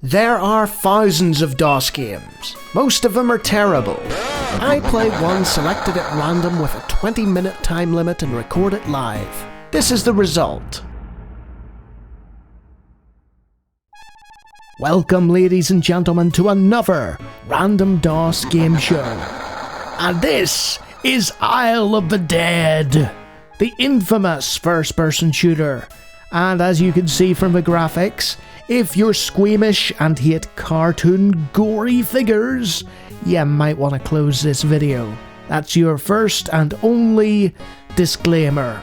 There are thousands of DOS games. Most of them are terrible. I played one selected at random with a 20-minute time limit and record it live. This is the result. Welcome, ladies and gentlemen, to another random DOS game show. And this is Isle of the Dead, the infamous first-person shooter. And as you can see from the graphics, if you're squeamish and hate cartoon gory figures, you might want to close this video. That's your first and only disclaimer.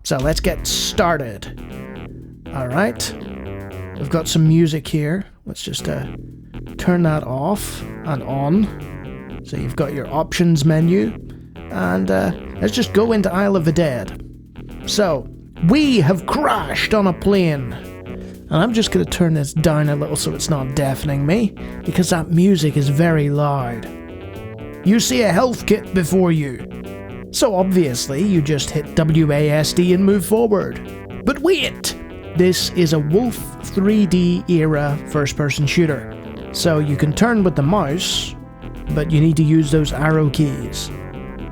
So let's get started. Alright, we've got some music here. Let's just turn that off and on. So you've got your options menu. And let's just go into Isle of the Dead. So, we have crashed on a plane. And I'm just going to turn this down a little so it's not deafening me, because that music is very loud. You see a health kit before you. So obviously you just hit WASD and move forward. But wait! This is a Wolf 3D era first-person shooter. So you can turn with the mouse, but you need to use those arrow keys.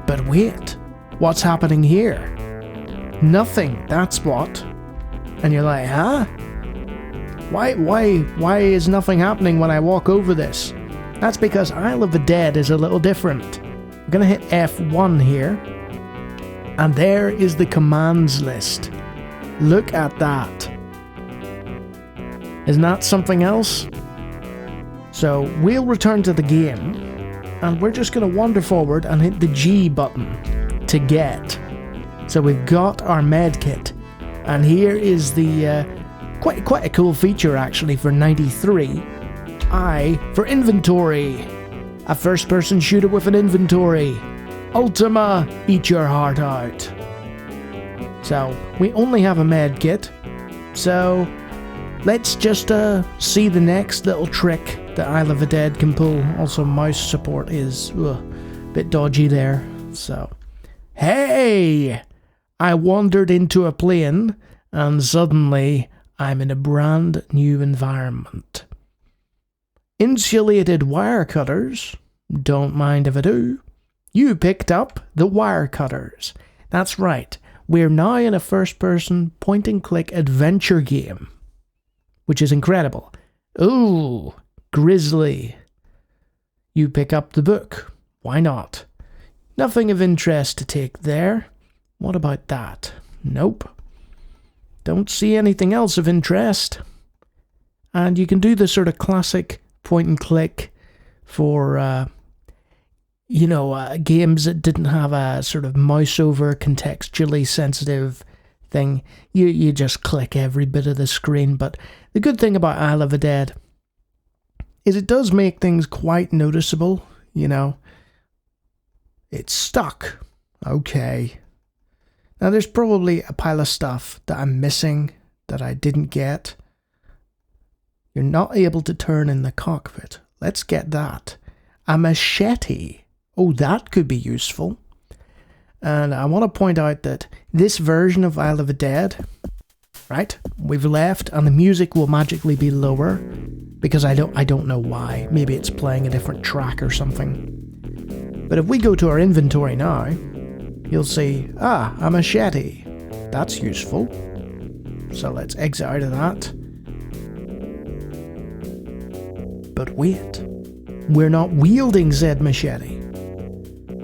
But wait, what's happening here? Nothing, that's what. And you're like, huh? Why is nothing happening when I walk over this? That's because Isle of the Dead is a little different. I'm gonna hit F1 here. And there is the commands list. Look at that. Isn't that something else? So we'll return to the game. And we're just gonna wander forward and hit the G button to get. So we've got our med kit. And here is the quite a cool feature actually for 93. I for inventory. A first person shooter with an inventory. Ultima, eat your heart out. So we only have a med kit. So let's just see the next little trick that Isle of the Dead can pull. Also mouse support is a bit dodgy there. So hey! I wandered into a plane and suddenly I'm in a brand new environment. Insulated wire cutters? Don't mind if I do. You picked up the wire cutters. That's right, we're now in a first-person point-and-click adventure game. Which is incredible. Ooh, grisly. You pick up the book. Why not? Nothing of interest to take there. What about that? Nope. Don't see anything else of interest. And you can do the sort of classic point and click for, games that didn't have a sort of mouse over contextually sensitive thing. You just click every bit of the screen. But the good thing about Isle of the Dead is it does make things quite noticeable, It's stuck. Okay. Now there's probably a pile of stuff that I'm missing that I didn't get. You're not able to turn in the cockpit. Let's get that. A machete. Oh, that could be useful. And I want to point out that this version of Isle of the Dead, right? We've left and the music will magically be lower because I don't know why. Maybe it's playing a different track or something. But if we go to our inventory now, you'll see, a machete. That's useful. So let's exit out of that. But wait, we're not wielding said machete.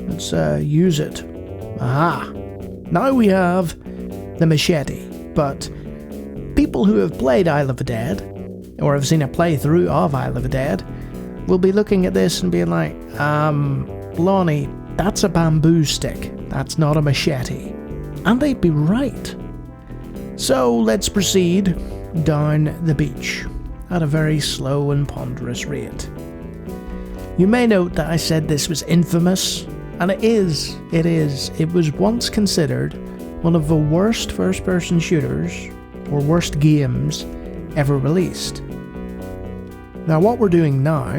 Let's use it. Aha! Now we have the machete. But people who have played Isle of the Dead, or have seen a playthrough of Isle of the Dead, will be looking at this and being like, Lawnie, that's a bamboo stick. That's not a machete. And they'd be right. So let's proceed down the beach at a very slow and ponderous rate. You may note that I said this was infamous, and it is. It was once considered one of the worst first-person shooters, or worst games, ever released. Now what we're doing now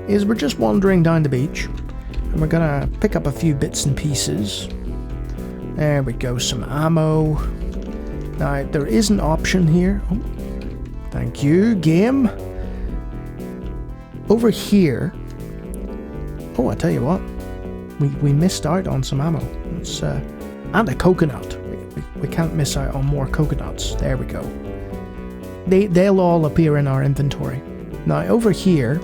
is we're just wandering down the beach, and we're gonna pick up a few bits and pieces. There we go, some ammo. Now, there is an option here. Oh, thank you, game. over here... Oh, I tell you what. We missed out on some ammo. It's, and a coconut. We can't miss out on more coconuts. There we go. They'll all appear in our inventory. Now, over here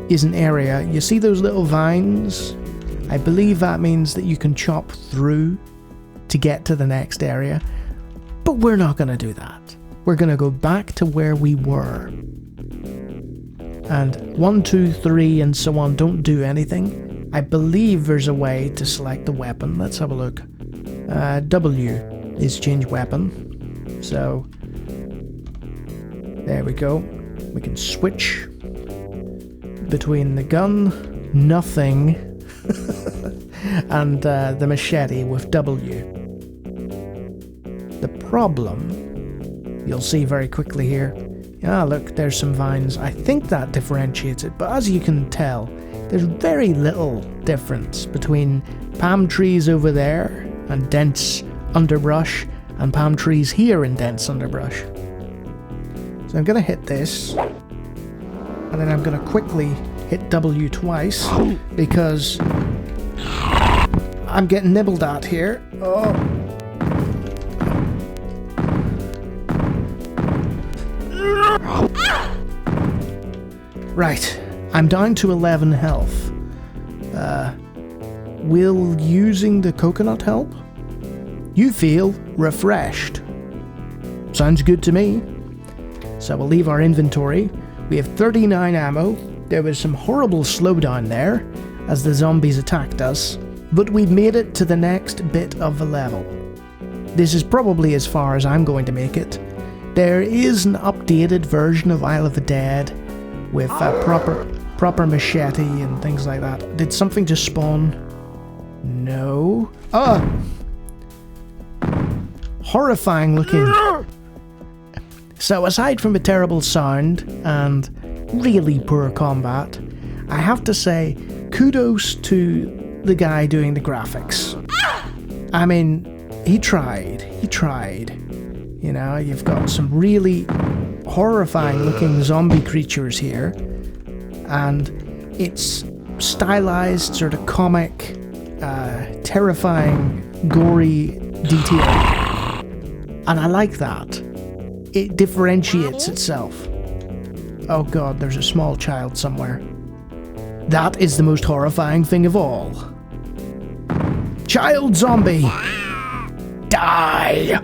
is an area. You see those little vines? I believe that means that you can chop through to get to the next area. But we're not going to do that. We're going to go back to where we were. And 1, 2, 3, and so on don't do anything. I believe there's a way to select the weapon. Let's have a look. W is change weapon. So, there we go. We can switch between the gun, nothing, and the machete with W. The problem, you'll see very quickly here. Ah, look, there's some vines. I think that differentiates it, but as you can tell, there's very little difference between palm trees over there and dense underbrush and palm trees here in dense underbrush. So I'm going to hit this, and then I'm going to quickly hit W twice because I'm getting nibbled at here. Oh. Right, I'm down to 11 health. Will using the coconut help? You feel refreshed. Sounds good to me. So we'll leave our inventory. We have 39 ammo. There was some horrible slowdown there as the zombies attacked us, but we've made it to the next bit of the level. This is probably as far as I'm going to make it. There is an updated version of Isle of the Dead with proper machete and things like that. Did something just spawn? No. Oh! Horrifying looking. So aside from a terrible sound and really poor combat, I have to say kudos to the guy doing the graphics. I mean, he tried. You know, you've got some really horrifying looking zombie creatures here, and it's stylized, sort of comic, terrifying, gory detail. And I like that. It differentiates itself. Oh god, there's a small child somewhere. That is the most horrifying thing of all. Child zombie! Die!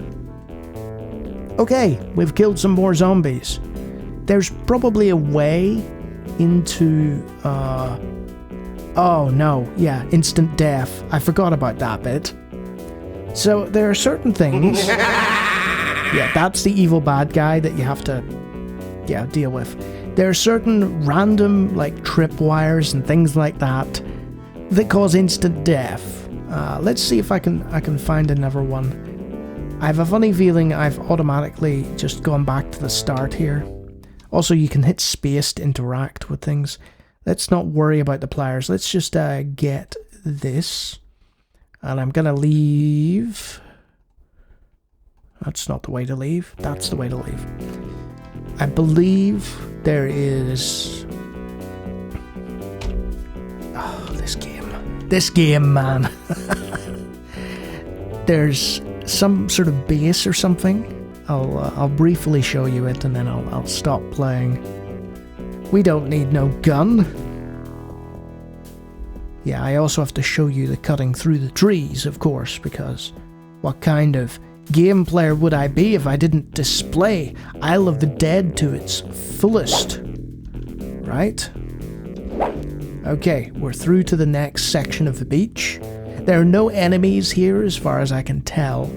Okay, we've killed some more zombies. There's probably a way into, oh no, yeah, instant death. I forgot about that bit. So there are certain things... Yeah, that's the evil bad guy that you have to, deal with. There are certain random, like, tripwires and things like that that cause instant death. Let's see if I can find another one. I have a funny feeling I've automatically just gone back to the start here. Also, you can hit space to interact with things. Let's not worry about the pliers. Let's just get this. And I'm gonna leave... That's not the way to leave. That's the way to leave. I believe there is... Oh, this game. This game, man. There's some sort of base or something. I'll briefly show you it and then I'll stop playing. We don't need no gun. Yeah, I also have to show you the cutting through the trees, of course, because what kind of game player would I be if I didn't display Isle of the Dead to its fullest? Right? Okay, we're through to the next section of the beach. There are no enemies here as far as I can tell.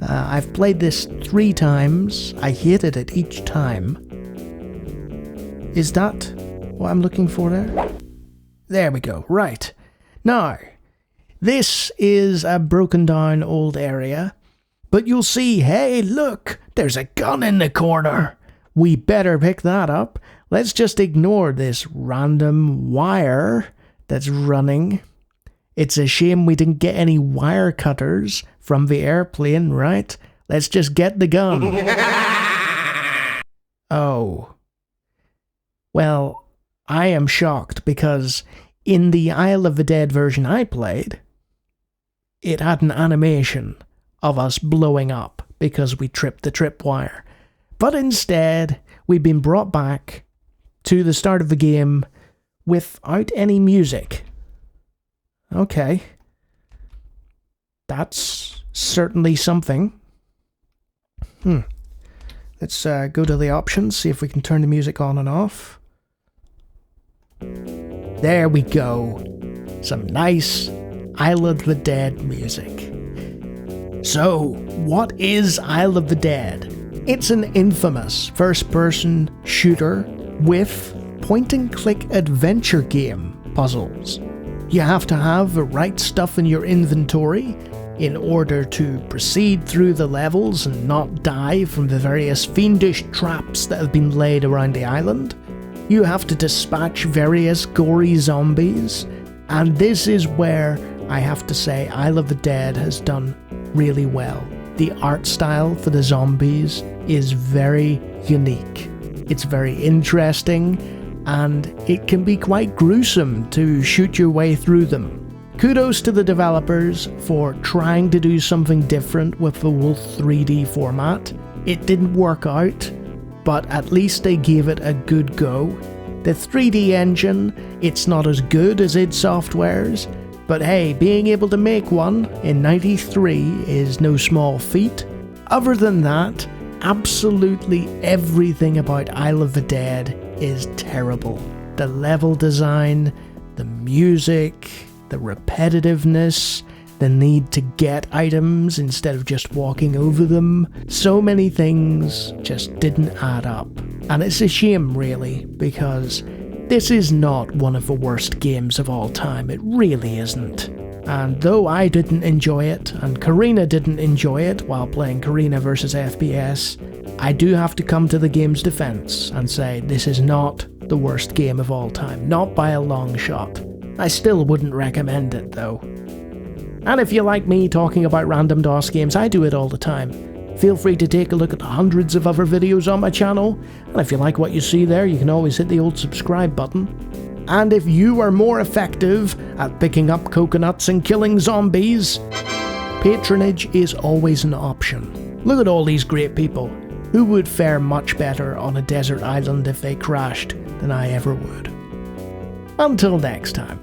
I've played this 3 times. I hated it each time. Is that what I'm looking for there? There we go. Right. Now, this is a broken down old area. But you'll see, hey, look, there's a gun in the corner. We better pick that up. Let's just ignore this random wire that's running. It's a shame we didn't get any wire cutters from the airplane, right? Let's just get the gun. Oh. Well, I am shocked because in the Isle of the Dead version I played, it had an animation of us blowing up because we tripped the tripwire. But instead, we've been brought back to the start of the game without any music. Okay. That's certainly something. Let's go to the options, see if we can turn the music on and off. There we go. Some nice Isle of the Dead music. So, what is Isle of the Dead? It's an infamous first-person shooter with point-and-click adventure game puzzles. You have to have the right stuff in your inventory in order to proceed through the levels and not die from the various fiendish traps that have been laid around the island. You have to dispatch various gory zombies, and this is where I have to say Isle of the Dead has done really well. The art style for the zombies is very unique. It's very interesting, and it can be quite gruesome to shoot your way through them. Kudos to the developers for trying to do something different with the Wolf 3D format. It didn't work out, but at least they gave it a good go. The 3D engine, it's not as good as id Software's, but hey, being able to make one in '93 is no small feat. Other than that, absolutely everything about Isle of the Dead is terrible. The level design, the music, the repetitiveness, the need to get items instead of just walking over them. So many things just didn't add up. And it's a shame, really, because this is not one of the worst games of all time. It really isn't. And though I didn't enjoy it, and Karina didn't enjoy it while playing Karina vs FPS, I do have to come to the game's defense and say this is not the worst game of all time. Not by a long shot. I still wouldn't recommend it, though. And if you like me talking about random DOS games, I do it all the time. Feel free to take a look at the hundreds of other videos on my channel, and if you like what you see there, you can always hit the old subscribe button. And if you are more effective at picking up coconuts and killing zombies, patronage is always an option. Look at all these great people who would fare much better on a desert island if they crashed than I ever would. Until next time.